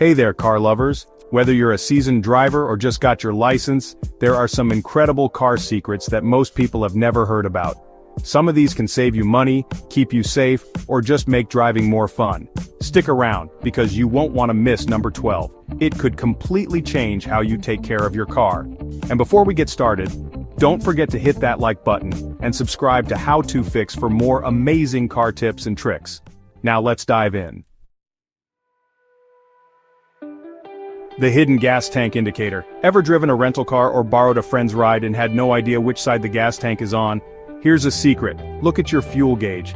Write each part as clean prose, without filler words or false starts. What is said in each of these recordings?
Hey there, car lovers. Whether you're a seasoned driver or just got your license, there are some incredible car secrets that most people have never heard about. Some of these can save you money, keep you safe, or just make driving more fun. Stick around, because you won't want to miss number 12. It could completely change how you take care of your car. And before we get started, don't forget to hit that like button and subscribe to How To Fix for more amazing car tips and tricks. Now let's dive in. The hidden gas tank indicator. Ever driven a rental car or borrowed a friend's ride and had no idea which side the gas tank is on? Here's a secret. Look at your fuel gauge.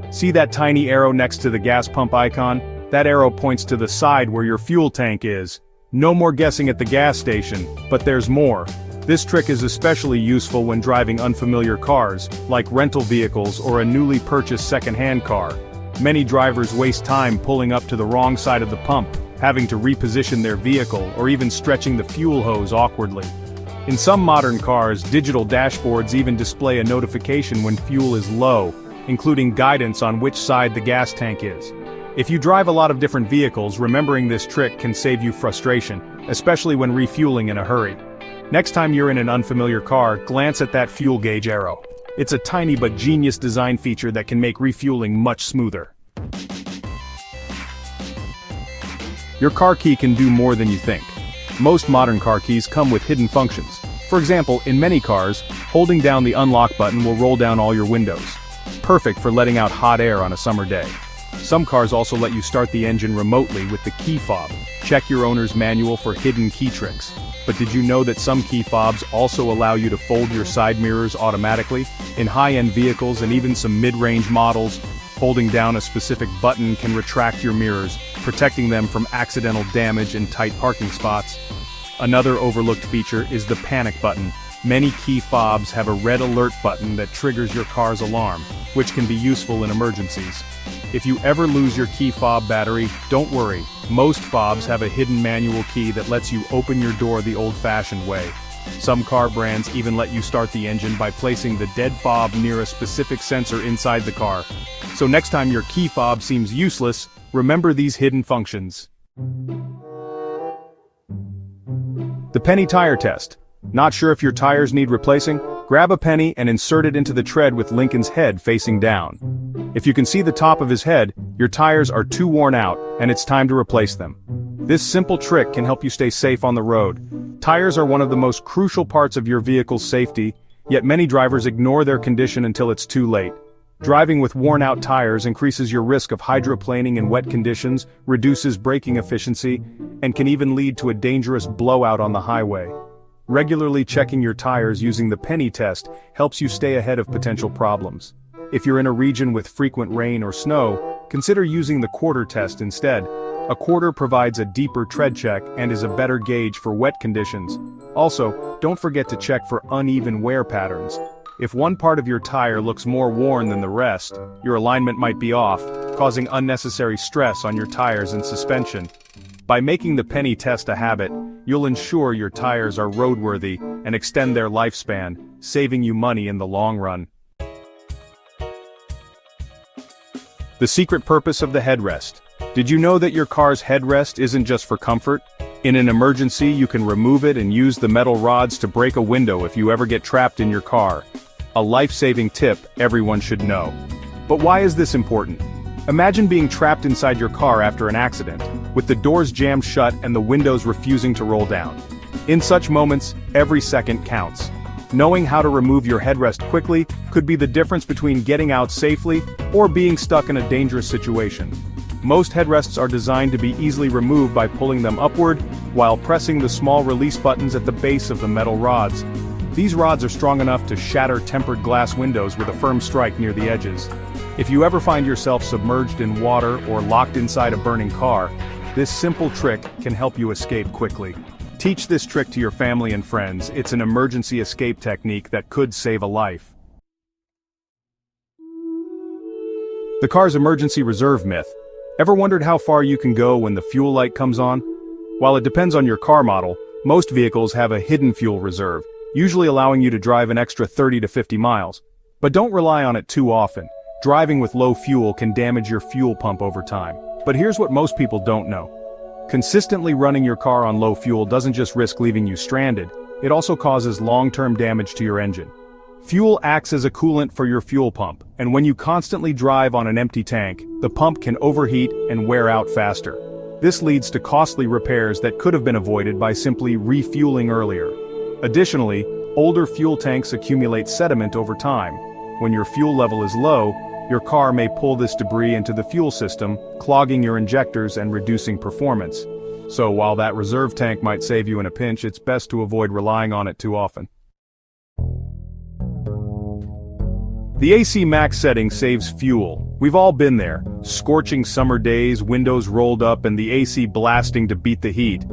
See that tiny arrow next to the gas pump icon? That arrow points to the side where your fuel tank is. No more guessing at the gas station, but there's more. This trick is especially useful when driving unfamiliar cars, like rental vehicles or a newly purchased second-hand car. Many drivers waste time pulling up to the wrong side of the pump, having to reposition their vehicle or even stretching the fuel hose awkwardly. In some modern cars, digital dashboards even display a notification when fuel is low, including guidance on which side the gas tank is. If you drive a lot of different vehicles, remembering this trick can save you frustration, especially when refueling in a hurry. Next time you're in an unfamiliar car, glance at that fuel gauge arrow. It's a tiny but genius design feature that can make refueling much smoother. Your car key can do more than you think. Most modern car keys come with hidden functions. For example, in many cars, holding down the unlock button will roll down all your windows. Perfect for letting out hot air on a summer day. Some cars also let you start the engine remotely with the key fob. Check your owner's manual for hidden key tricks. But did you know that some key fobs also allow you to fold your side mirrors automatically? In high-end vehicles and even some mid-range models, holding down a specific button can retract your mirrors, protecting them from accidental damage in tight parking spots. Another overlooked feature is the panic button. Many key fobs have a red alert button that triggers your car's alarm, which can be useful in emergencies. If you ever lose your key fob battery, don't worry. Most fobs have a hidden manual key that lets you open your door the old-fashioned way. Some car brands even let you start the engine by placing the dead fob near a specific sensor inside the car. So next time your key fob seems useless, remember these hidden functions. The penny tire test. Not sure if your tires need replacing? Grab a penny and insert it into the tread with Lincoln's head facing down. If you can see the top of his head, your tires are too worn out, and it's time to replace them. This simple trick can help you stay safe on the road. Tires are one of the most crucial parts of your vehicle's safety, yet many drivers ignore their condition until it's too late. Driving with worn-out tires increases your risk of hydroplaning in wet conditions, reduces braking efficiency, and can even lead to a dangerous blowout on the highway. Regularly checking your tires using the penny test helps you stay ahead of potential problems. If you're in a region with frequent rain or snow, consider using the quarter test instead. A quarter provides a deeper tread check and is a better gauge for wet conditions. Also, don't forget to check for uneven wear patterns. If one part of your tire looks more worn than the rest, your alignment might be off, causing unnecessary stress on your tires and suspension. By making the penny test a habit, you'll ensure your tires are roadworthy and extend their lifespan, saving you money in the long run. The secret purpose of the headrest. Did you know that your car's headrest isn't just for comfort? In an emergency, you can remove it and use the metal rods to break a window if you ever get trapped in your car. A life-saving tip everyone should know. But why is this important? Imagine being trapped inside your car after an accident, with the doors jammed shut and the windows refusing to roll down. In such moments, every second counts. Knowing how to remove your headrest quickly could be the difference between getting out safely or being stuck in a dangerous situation. Most headrests are designed to be easily removed by pulling them upward, while pressing the small release buttons at the base of the metal rods. These rods are strong enough to shatter tempered glass windows with a firm strike near the edges. If you ever find yourself submerged in water or locked inside a burning car, this simple trick can help you escape quickly. Teach this trick to your family and friends. It's an emergency escape technique that could save a life. The car's emergency reserve myth. Ever wondered how far you can go when the fuel light comes on? While it depends on your car model, most vehicles have a hidden fuel reserve, usually allowing you to drive an extra 30 to 50 miles. But don't rely on it too often. Driving with low fuel can damage your fuel pump over time. But here's what most people don't know. Consistently running your car on low fuel doesn't just risk leaving you stranded, it also causes long-term damage to your engine. Fuel acts as a coolant for your fuel pump, and when you constantly drive on an empty tank, the pump can overheat and wear out faster. This leads to costly repairs that could have been avoided by simply refueling earlier. Additionally, older fuel tanks accumulate sediment over time. When your fuel level is low, your car may pull this debris into the fuel system, clogging your injectors and reducing performance. So while that reserve tank might save you in a pinch, it's best to avoid relying on it too often. The AC max setting saves fuel. We've all been there. Scorching summer days, windows rolled up and the AC blasting to beat the heat.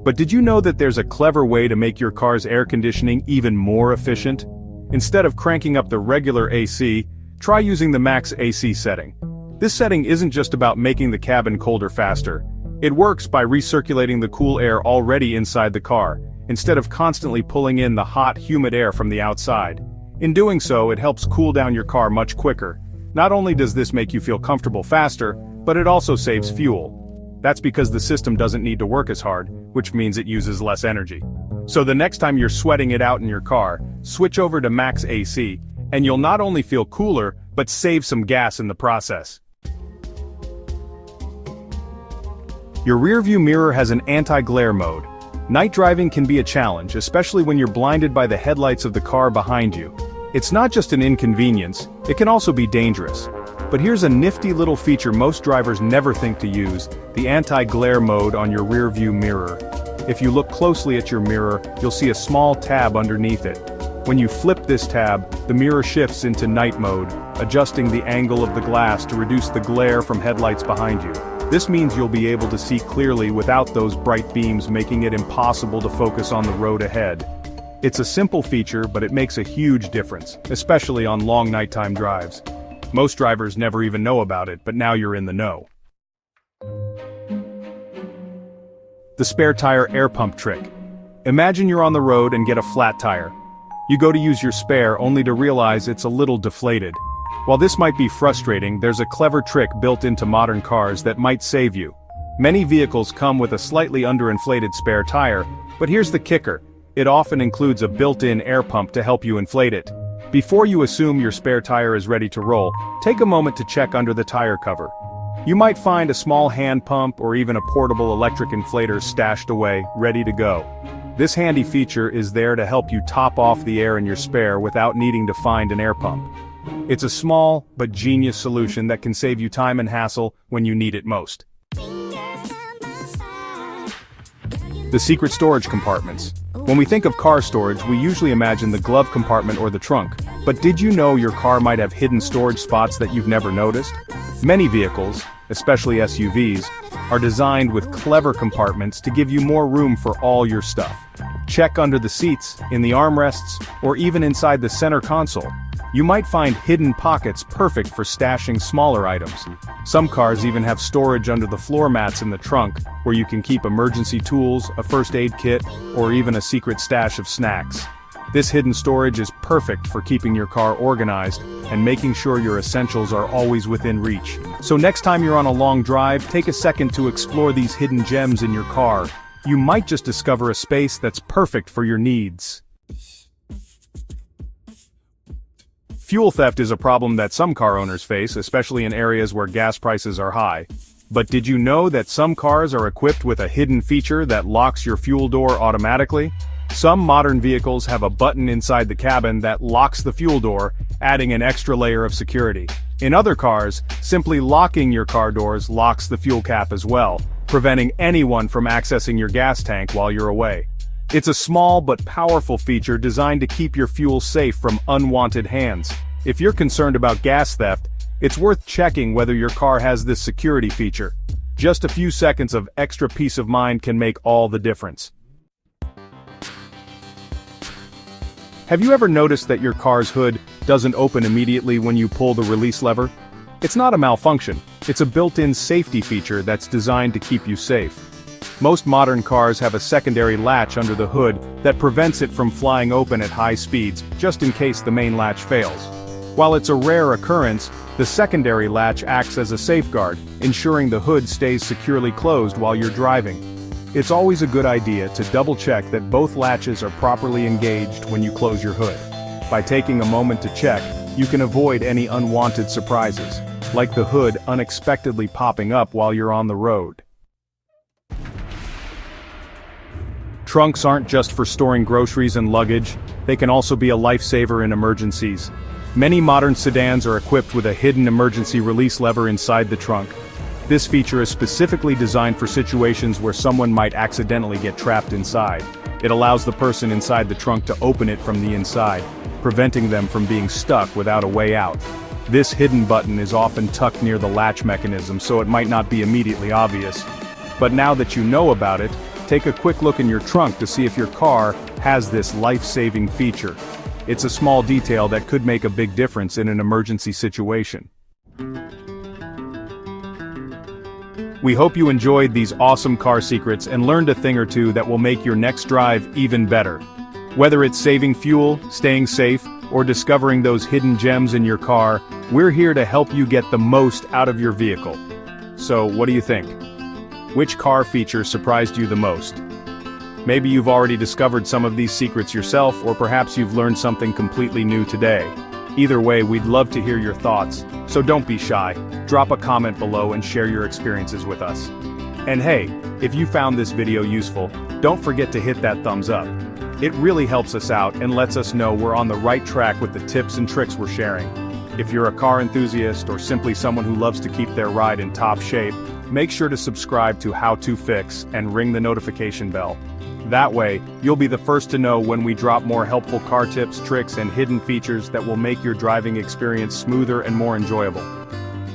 But did you know that there's a clever way to make your car's air conditioning even more efficient? Instead of cranking up the regular AC, try using the max AC setting. This setting isn't just about making the cabin colder faster. It works by recirculating the cool air already inside the car, instead of constantly pulling in the hot, humid air from the outside. In doing so, it helps cool down your car much quicker. Not only does this make you feel comfortable faster, but it also saves fuel. That's because the system doesn't need to work as hard, which means it uses less energy. So the next time you're sweating it out in your car, switch over to max AC, and you'll not only feel cooler, but save some gas in the process. Your rearview mirror has an anti-glare mode. Night driving can be a challenge, especially when you're blinded by the headlights of the car behind you. It's not just an inconvenience, it can also be dangerous. But here's a nifty little feature most drivers never think to use, the anti-glare mode on your rearview mirror. If you look closely at your mirror, you'll see a small tab underneath it. When you flip this tab, the mirror shifts into night mode, adjusting the angle of the glass to reduce the glare from headlights behind you. This means you'll be able to see clearly without those bright beams making it impossible to focus on the road ahead. It's a simple feature, but it makes a huge difference, especially on long nighttime drives. Most drivers never even know about it, but now you're in the know. The spare tire air pump trick. Imagine you're on the road and get a flat tire. You go to use your spare only to realize it's a little deflated. While this might be frustrating, there's a clever trick built into modern cars that might save you. Many vehicles come with a slightly underinflated spare tire, but here's the kicker. It often includes a built-in air pump to help you inflate it. Before you assume your spare tire is ready to roll, take a moment to check under the tire cover. You might find a small hand pump or even a portable electric inflator stashed away, ready to go. This handy feature is there to help you top off the air in your spare without needing to find an air pump. It's a small, but genius solution that can save you time and hassle when you need it most. The secret storage compartments. When we think of car storage, we usually imagine the glove compartment or the trunk. But did you know your car might have hidden storage spots that you've never noticed? Many vehicles, especially SUVs, are designed with clever compartments to give you more room for all your stuff. Check under the seats, in the armrests, or even inside the center console. You might find hidden pockets perfect for stashing smaller items. Some cars even have storage under the floor mats in the trunk, where you can keep emergency tools, a first aid kit, or even a secret stash of snacks. This hidden storage is perfect for keeping your car organized and making sure your essentials are always within reach. So next time you're on a long drive, take a second to explore these hidden gems in your car. You might just discover a space that's perfect for your needs. Fuel theft is a problem that some car owners face, especially in areas where gas prices are high. But did you know that some cars are equipped with a hidden feature that locks your fuel door automatically? Some modern vehicles have a button inside the cabin that locks the fuel door, adding an extra layer of security. In other cars, simply locking your car doors locks the fuel cap as well, preventing anyone from accessing your gas tank while you're away. It's a small but powerful feature designed to keep your fuel safe from unwanted hands. If you're concerned about gas theft, it's worth checking whether your car has this security feature. Just a few seconds of extra peace of mind can make all the difference. Have you ever noticed that your car's hood doesn't open immediately when you pull the release lever? It's not a malfunction, it's a built-in safety feature that's designed to keep you safe. Most modern cars have a secondary latch under the hood that prevents it from flying open at high speeds, just in case the main latch fails. While it's a rare occurrence, the secondary latch acts as a safeguard, ensuring the hood stays securely closed while you're driving. It's always a good idea to double-check that both latches are properly engaged when you close your hood. By taking a moment to check, you can avoid any unwanted surprises, like the hood unexpectedly popping up while you're on the road. Trunks aren't just for storing groceries and luggage, they can also be a lifesaver in emergencies. Many modern sedans are equipped with a hidden emergency release lever inside the trunk. This feature is specifically designed for situations where someone might accidentally get trapped inside. It allows the person inside the trunk to open it from the inside, preventing them from being stuck without a way out. This hidden button is often tucked near the latch mechanism, so it might not be immediately obvious. But now that you know about it, take a quick look in your trunk to see if your car has this life-saving feature. It's a small detail that could make a big difference in an emergency situation. We hope you enjoyed these awesome car secrets and learned a thing or two that will make your next drive even better. Whether it's saving fuel, staying safe, or discovering those hidden gems in your car, we're here to help you get the most out of your vehicle. So, what do you think? Which car feature surprised you the most? Maybe you've already discovered some of these secrets yourself, or perhaps you've learned something completely new today. Either way, we'd love to hear your thoughts, so don't be shy. Drop a comment below and share your experiences with us. And hey, if you found this video useful, don't forget to hit that thumbs up. It really helps us out and lets us know we're on the right track with the tips and tricks we're sharing. If you're a car enthusiast or simply someone who loves to keep their ride in top shape, make sure to subscribe to How To Fix and ring the notification bell. That way, you'll be the first to know when we drop more helpful car tips, tricks, and hidden features that will make your driving experience smoother and more enjoyable.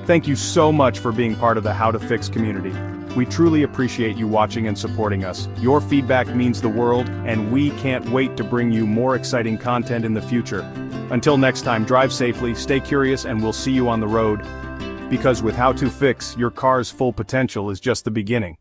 Thank you so much for being part of the How To Fix community. We truly appreciate you watching and supporting us. Your feedback means the world, and we can't wait to bring you more exciting content in the future. Until next time, drive safely, stay curious, and we'll see you on the road. Because with How To Fix, your car's full potential is just the beginning.